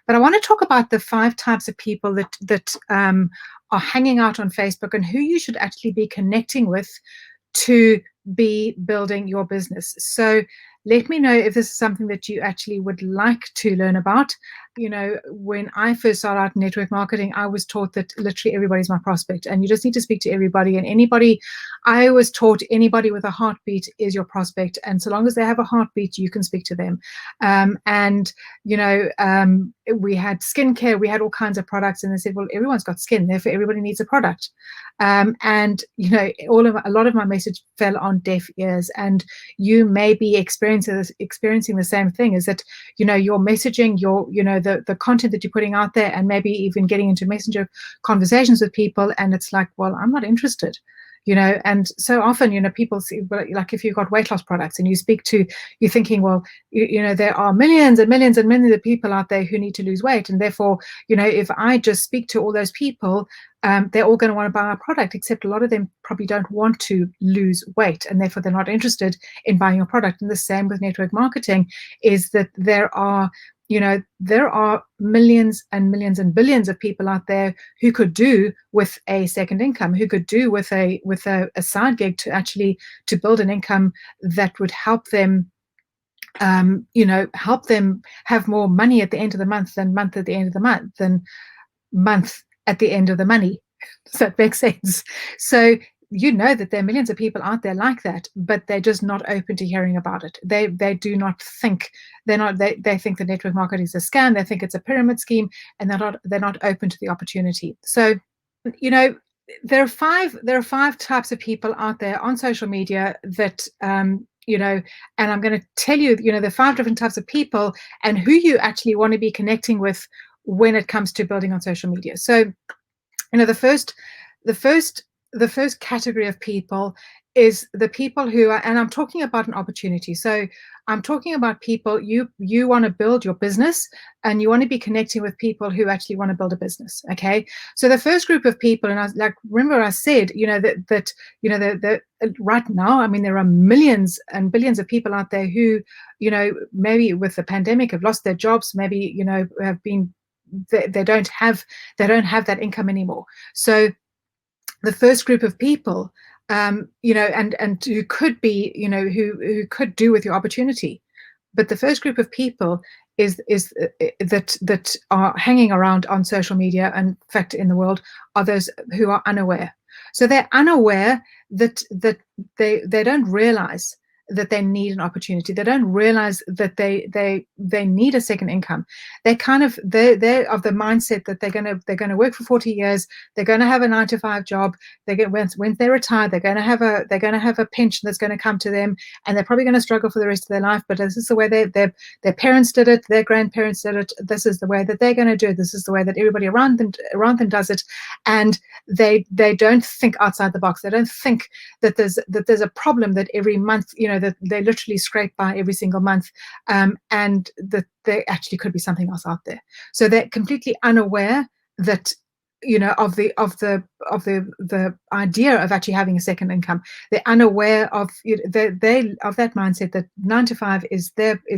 But I want to talk about the 5 types of people that are hanging out on Facebook and who you should actually be connecting with to be building your business. So let me know if this is something that you actually would like to learn about. You know, when I first started out in network marketing, I was taught that literally everybody's my prospect and you just need to speak to everybody, and anybody. I was taught anybody with a heartbeat is your prospect, and so long as they have a heartbeat, you can speak to them. And we had skincare, we had all kinds of products, and they said, well, everyone's got skin, therefore everybody needs a product. And you know, a lot of my message fell on deaf ears, and you may be experiencing the same thing. Is that, you know, your messaging, the content that you're putting out there, and maybe even getting into messenger conversations with people, and it's like, well, I'm not interested. You know, and so often, you know, people see, like if you've got weight loss products and you're thinking, well, you know, there are millions and millions and millions of people out there who need to lose weight. And therefore, you know, if I just speak to all those people, they're all going to want to buy our product, except a lot of them probably don't want to lose weight, and therefore they're not interested in buying your product. And the same with network marketing is that there are millions and millions and billions of people out there who could do with a second income, who could do with a side gig to build an income that would help them, help them have more money at the end of the month than month at the end of the month than month at the end of the money. Does that make sense? So you know that there are millions of people out there like that, but they're just not open to hearing about it. They do not think, they think the network marketing is a scam, they think it's a pyramid scheme, and they're not open to the opportunity. So, you know, there are five types of people out there on social media that you know, and I'm going to tell you, you know, the 5 different types of people and who you actually want to be connecting with when it comes to building on social media. So, you know, the first category of people is the people who are, and I'm talking about an opportunity. So I'm talking about people, you want to build your business and you want to be connecting with people who actually want to build a business. Okay. So the first group of people, and I remember I said, you know, that you know, the right now, I mean, there are millions and billions of people out there who, you know, maybe with the pandemic have lost their jobs, maybe, you know, have been, they don't have that income anymore. So the first group of people, you know, and who could be, you know, who could do with your opportunity, but the first group of people is that are hanging around on social media, and in fact in the world, are those who are unaware. So they're unaware that they don't realize that they need an opportunity. They don't realize that they need a second income. They're of the mindset that they're gonna work for 40 years. They're gonna have a 9-to-5 job. When they retire, they're gonna have a pension that's gonna come to them, and they're probably gonna struggle for the rest of their life. But this is the way their parents did it, their grandparents did it. This is the way that they're gonna do it. This is the way that everybody around them does it, and they don't think outside the box. They don't think that there's a problem that every month, you know, that they literally scrape by every single month, and that there actually could be something else out there. So they're completely unaware that, you know, of the idea of actually having a second income. They're unaware of, you know, they of that mindset that 9-to-5 is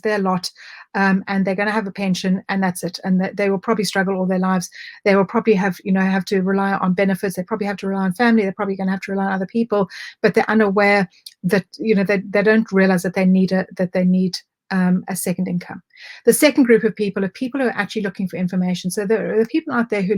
their lot, and they're going to have a pension and that's it, and that they will probably struggle all their lives. They will probably have to rely on benefits. They probably have to rely on family. They're probably going to have to rely on other people, but they're unaware that, you know, they don't realize that they need a second income. The second group of people are people who are actually looking for information. So there are people out there who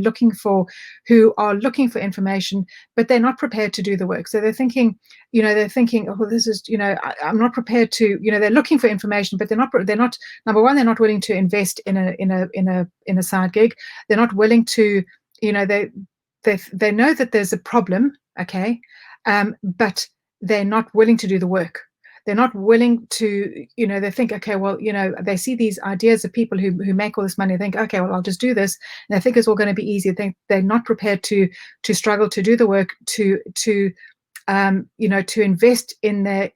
are looking for information, but they're not prepared to do the work. So they're thinking, oh, this is, you know, I'm not prepared to, you know, they're looking for information, but they're not, number one, they're not willing to invest in a side gig. They're not willing to, you know, they know that there's a problem, okay, but they're not willing to do the work. They're not willing to, you know, they think, okay, well, you know, they see these ideas of people who make all this money. They think, okay, well, I'll just do this. And they think it's all going to be easy. They're not prepared to struggle, to do the work, to invest in their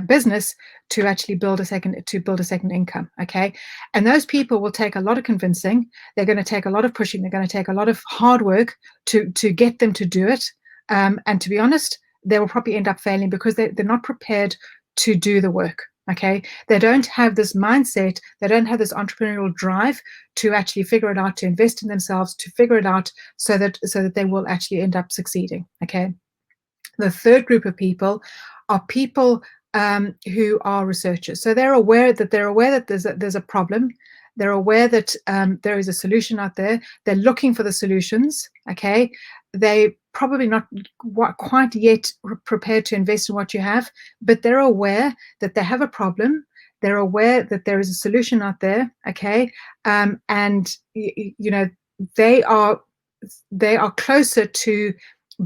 business, to actually build a second income. Okay. And those people will take a lot of convincing. They're going to take a lot of pushing. They're going to take a lot of hard work to get them to do it. And to be honest, they will probably end up failing because they're not prepared to do the work. Okay, they don't have this mindset, they don't have this entrepreneurial drive to actually figure it out, to invest in themselves, to figure it out so that they will actually end up succeeding. Okay. The third group of people are people who are researchers. So they're aware that there's a problem. They're aware that there is a solution out there. They're looking for the solutions. Okay, they probably not quite yet prepared to invest in what you have, but they're aware that they have a problem. They're aware that there is a solution out there. Okay, and you know they are closer to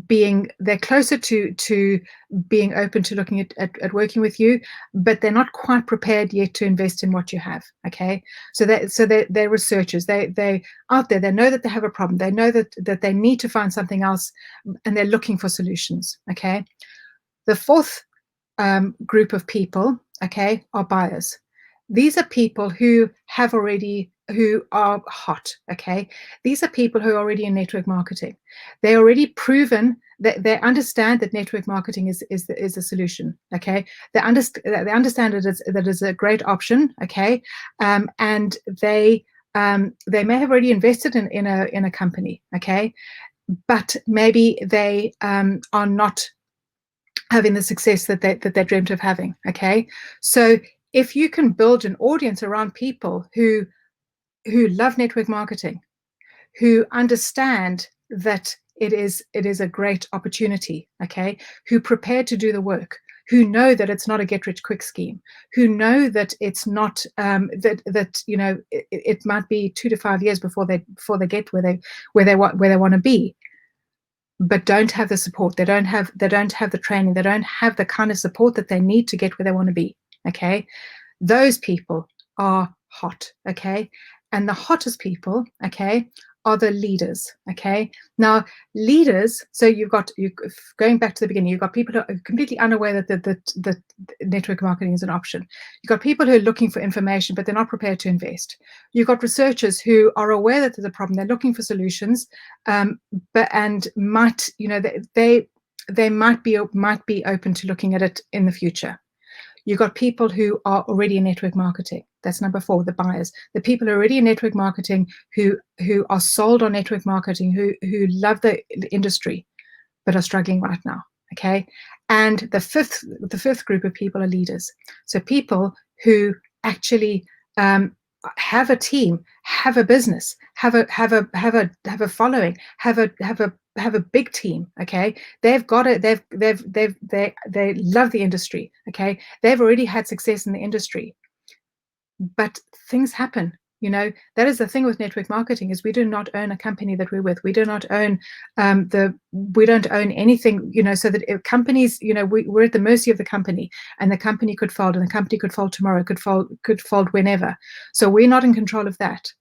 they're closer to being open to looking at working with you, but they're not quite prepared yet to invest in what you have. Okay, so they're researchers. They out there, they know that they have a problem, they know that they need to find something else, and they're looking for solutions. Okay, the fourth group of people, okay, are buyers. These are people who are hot. Okay, these are people who are already in network marketing. They already proven that they understand that network marketing is a solution. Okay, they understand that is a great option. Okay, and they may have already invested in a company. Okay, but maybe they are not having the success that they dreamt of having. Okay, so if you can build an audience around people who love network marketing, who understand that it is a great opportunity, okay, who prepared to do the work, who know that it's not a get rich quick scheme, who know that it's not that you know it might be 2 to 5 years before they get where they want to be, but don't have the support. They don't have the training. They don't have the kind of support that they need to get where they want to be. Okay, those people are hot. Okay, and the hottest people, okay, are the leaders. Okay, now leaders. So you've got going back to the beginning. You've got people who are completely unaware that network marketing is an option. You've got people who are looking for information, but they're not prepared to invest. You've got researchers who are aware that there's a problem. They're looking for solutions, but might, you know, they might be open to looking at it in the future. You've got people who are already in network marketing. That's number 4, the buyers. The people who are already in network marketing, who are sold on network marketing, who love the industry, but are struggling right now. Okay, and the fifth group of people are leaders. So people who actually have a team, have a business, have a following, have a big team. Okay, they've got it. They love the industry. Okay, they've already had success in the industry, but things happen. You know, that is the thing with network marketing, is we do not own a company that we're with. We do not own we don't own anything, you know, so that if companies, you know, we're at the mercy of the company, and the company could fold, and the company could fold tomorrow, could fold whenever. So we're not in control of that.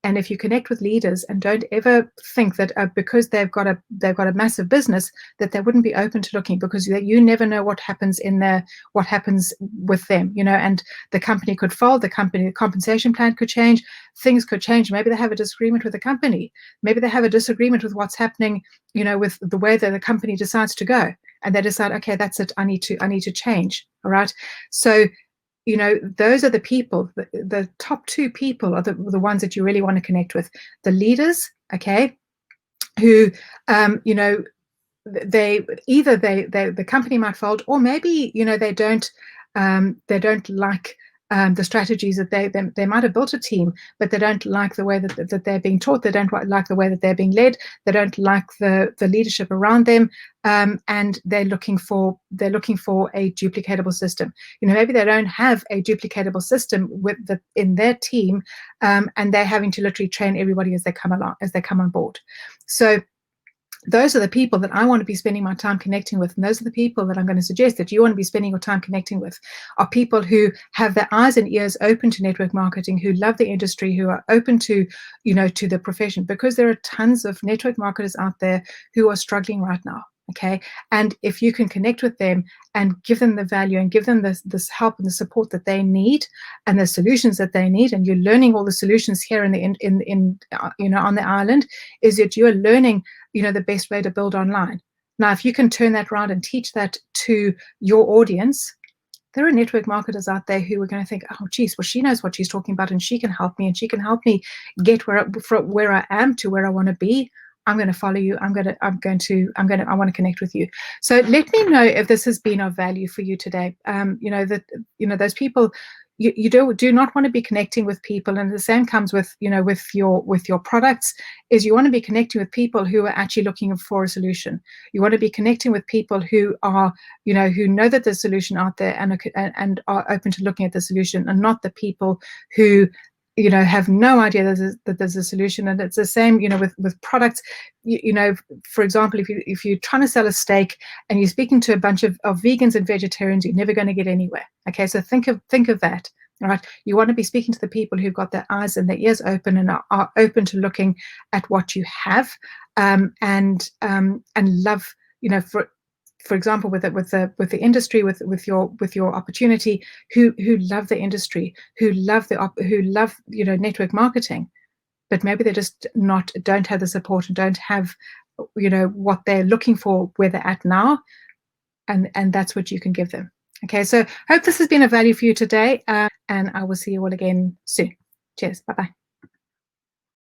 And if you connect with leaders, and don't ever think that because they've got a massive business, that they wouldn't be open to looking, because you never know what happens with them, you know, and the company could fold, the compensation plan could change, things could change. Maybe they have a disagreement with the company. Maybe they have a disagreement with what's happening, you know, with the way that the company decides to go, and they decide, okay, that's it, I need to change. All right. So, you know, those are the people, the top 2 people are the ones that you really want to connect with. The leaders, okay, who, you know, the company might fold, or maybe, you know, they don't like the strategies that they might have built a team, but they don't like the way that they're being taught. They don't like the way that they're being led. They don't like the leadership around them, and they're looking for a duplicatable system. You know, maybe they don't have a duplicatable system in their team, and they're having to literally train everybody as they come on board. So those are the people that I want to be spending my time connecting with. And those are the people that I'm going to suggest that you want to be spending your time connecting with, are people who have their eyes and ears open to network marketing, who love the industry, who are open to, you know, to the profession, because there are tons of network marketers out there who are struggling right now. Okay, and if you can connect with them and give them the value and give them this help and the support that they need and the solutions that they need, and you're learning all the solutions here in you know, on the island, is that you are learning, you know, the best way to build online. Now, if you can turn that around and teach that to your audience, There are network marketers out there who are going to think, oh, geez, well, she knows what she's talking about and she can help me and she can help me get from where I am to where I want to be. I'm going to follow you. I want to connect with you. So let me know if this has been of value for you today. Those people, you do not want to be connecting with people, and the same comes with with your products. Is you want to be connecting with people who are actually looking for a solution. You want to be connecting with people who are who know that there's a solution out there and are open to looking at the solution, and not the people who have no idea that there's a solution. And it's the same with products. For example, if you're trying to sell a steak and you're speaking to a bunch of vegans and vegetarians, you're never going to get anywhere. Okay, so think of that. All right, you want to be speaking to the people who've got their eyes and their ears open and are open to looking at what you have, and love, for example, with the industry, with your opportunity, who love the industry, who love network marketing, but maybe they just don't have the support and don't have what they're looking for where they're at now, and that's what you can give them. Okay, so hope this has been of value for you today, and I will see you all again soon. Cheers. Bye bye.